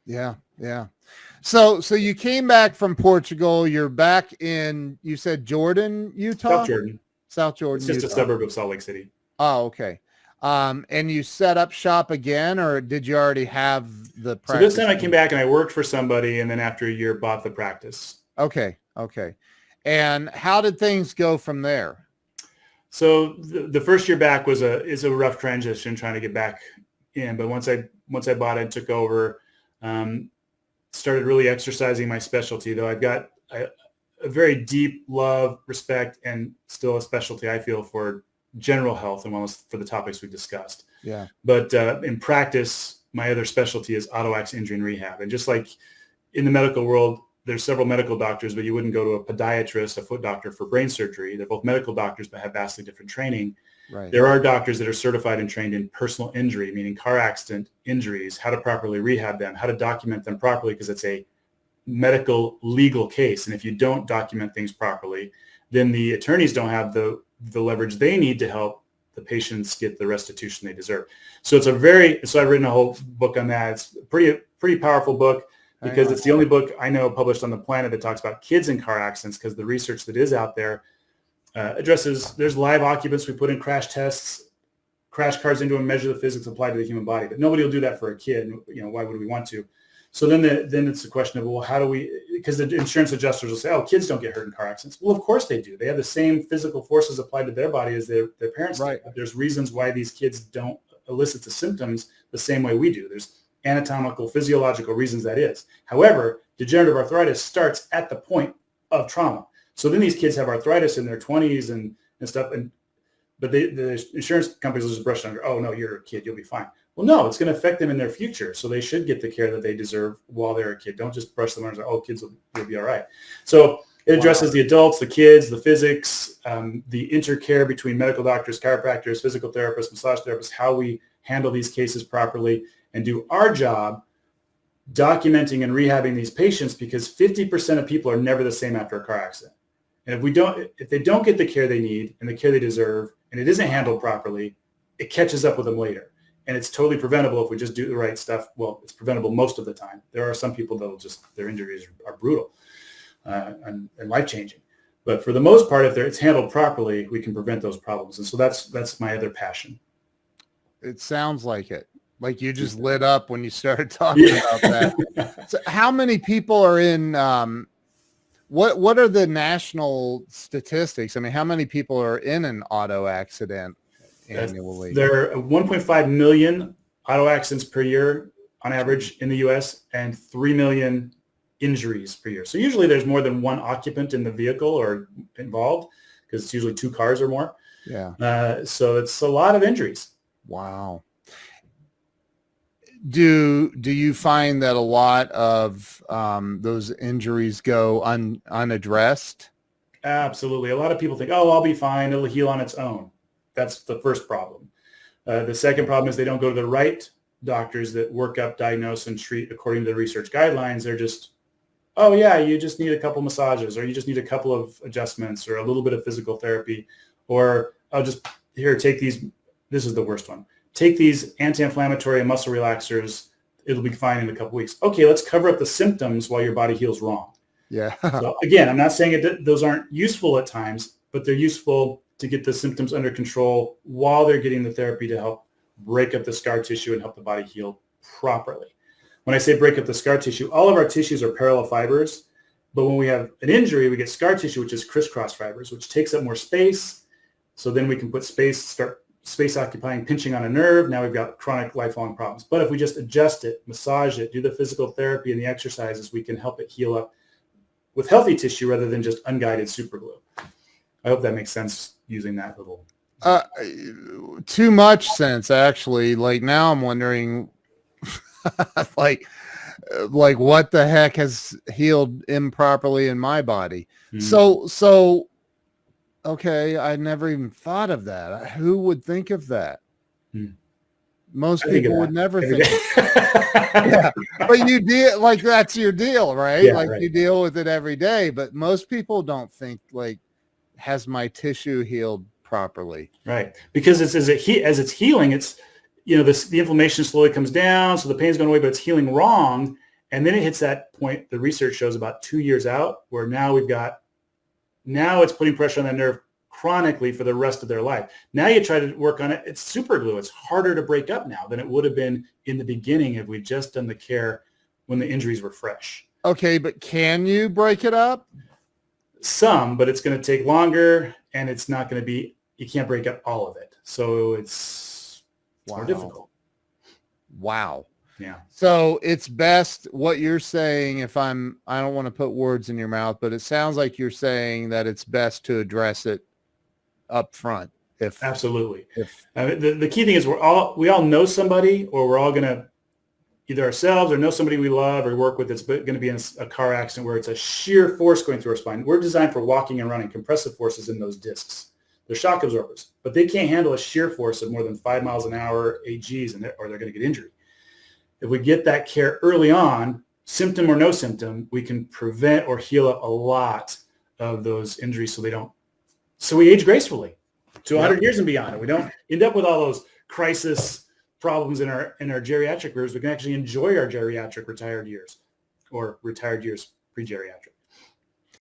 Yeah. Yeah. So you came back from Portugal. You're back in, you said Jordan, South Utah? Jordan. South Jordan, It's just a Utah. suburb of Salt Lake City. Oh, okay. And you set up shop again, or did you already have the So this practice? time I came back and I worked for somebody, and then after a year bought the practice. Okay. Okay. And how did things go from there? So the first year back is a rough transition trying to get back in. But once I bought it, took over, started really exercising my specialty. Though I've got a very deep love, respect, and still a specialty I feel for general health and wellness for the topics we discussed. Yeah. But in practice, my other specialty is auto accident injury and rehab. And just like in the medical world, there's several medical doctors, but you wouldn't go to a podiatrist, a foot doctor for brain surgery. They're both medical doctors, but have vastly different training. Right. There are doctors that are certified and trained in personal injury, meaning car accident injuries, how to properly rehab them, how to document them properly, because it's a medical legal case. And if you don't document things properly, then the attorneys don't have the leverage they need to help the patients get the restitution they deserve. So so I've written a whole book on that. It's a pretty powerful book, because it's the only book I know published on the planet that talks about kids in car accidents, because the research that is out there addresses, there's live occupants. We put in crash tests, crash cars into and measure the physics applied to the human body, but nobody will do that for a kid. Why would we want to? So then it's a question of, well, how do we, because the insurance adjusters will say, oh, kids don't get hurt in car accidents. Well, of course they do. They have the same physical forces applied to their body as their parents do. There's reasons why these kids don't elicit the symptoms the same way we do. There's anatomical, physiological reasons that is. However, degenerative arthritis starts at the point of trauma. So then these kids have arthritis in their 20s and stuff, but the insurance companies will just brush it under. Oh, no, you're a kid, you'll be fine. Well, no, it's going to affect them in their future. So they should get the care that they deserve while they're a kid. Don't just brush them under and say, oh, kids will be all right. So it addresses the adults, the kids, the physics, the intercare between medical doctors, chiropractors, physical therapists, massage therapists, how we handle these cases properly and do our job documenting and rehabbing these patients, because 50% of people are never the same after a car accident. And if they don't get the care they need and the care they deserve, and it isn't handled properly, it catches up with them later. And it's totally preventable if we just do the right stuff. Well, it's preventable most of the time. There are some people that their injuries are brutal and life-changing. But for the most part, if it's handled properly, we can prevent those problems. And so that's my other passion. It sounds like it. Like you just lit up when you started talking about that. So how many people are in, what are the national statistics? I mean, how many people are in an auto accident annually? There are 1.5 million auto accidents per year on average in the U.S. and 3 million injuries per year. So usually there's more than one occupant in the vehicle or involved, because it's usually two cars or more. Yeah. So it's a lot of injuries. Wow. Do you find that a lot of those injuries go unaddressed? Absolutely. A lot of people think, oh, I'll be fine. It'll heal on its own. That's the first problem. The second problem is they don't go to the right doctors that work up, diagnose, and treat according to the research guidelines. They're just, oh, yeah, you just need a couple massages, or you just need a couple of adjustments, or a little bit of physical therapy, or I'll just, here, take these. This is the worst one. Take these anti-inflammatory and muscle relaxers. It'll be fine in a couple weeks. Okay, let's cover up the symptoms while your body heals wrong. Yeah. So again, I'm not saying those aren't useful at times, but they're useful to get the symptoms under control while they're getting the therapy to help break up the scar tissue and help the body heal properly. When I say break up the scar tissue, all of our tissues are parallel fibers, but when we have an injury, we get scar tissue, which is crisscross fibers, which takes up more space. So then we can put start space occupying, pinching on a nerve. Now we've got chronic lifelong problems. But if we just adjust it, massage it, do the physical therapy and the exercises, we can help it heal up with healthy tissue rather than just unguided super glue. I hope that makes sense using that little. Too much sense, actually. Like now I'm wondering like what the heck has healed improperly in my body. Mm-hmm. So okay, I never even thought of that. Who would think of that? Most people would never think of that. Yeah. But you deal, like, that's your deal, right? Yeah, like right. You deal with it every day, but most people don't think, like, has my tissue healed properly? Right. Because as it's healing, it's, the inflammation slowly comes down, so the pain's going away, but it's healing wrong. And then it hits that point, the research shows about 2 years out, where now it's putting pressure on that nerve chronically for the rest of their life. Now you try to work on it, it's super glue. It's harder to break up now than it would have been in the beginning if we'd just done the care when the injuries were fresh. Okay, but can you break it up? Some, but it's going to take longer, and it's not going to be, you can't break up all of it. So it's more difficult. Wow. Yeah. So it's best, what you're saying, I don't want to put words in your mouth, but it sounds like you're saying that it's best to address it up front. Absolutely. The key thing is we all know somebody, or we're all going to either ourselves or know somebody we love or work with that's going to be in a car accident where it's a sheer force going through our spine. We're designed for walking and running, compressive forces in those discs. They're shock absorbers, but they can't handle a sheer force of more than 5 miles an hour, 8 Gs, or they're going to get injured. If we get that care early on, symptom or no symptom, we can prevent or heal up a lot of those injuries so we age gracefully to 100 years and beyond. And we don't end up with all those crisis problems in our geriatric years. We can actually enjoy our geriatric retired years or retired years pre-geriatric.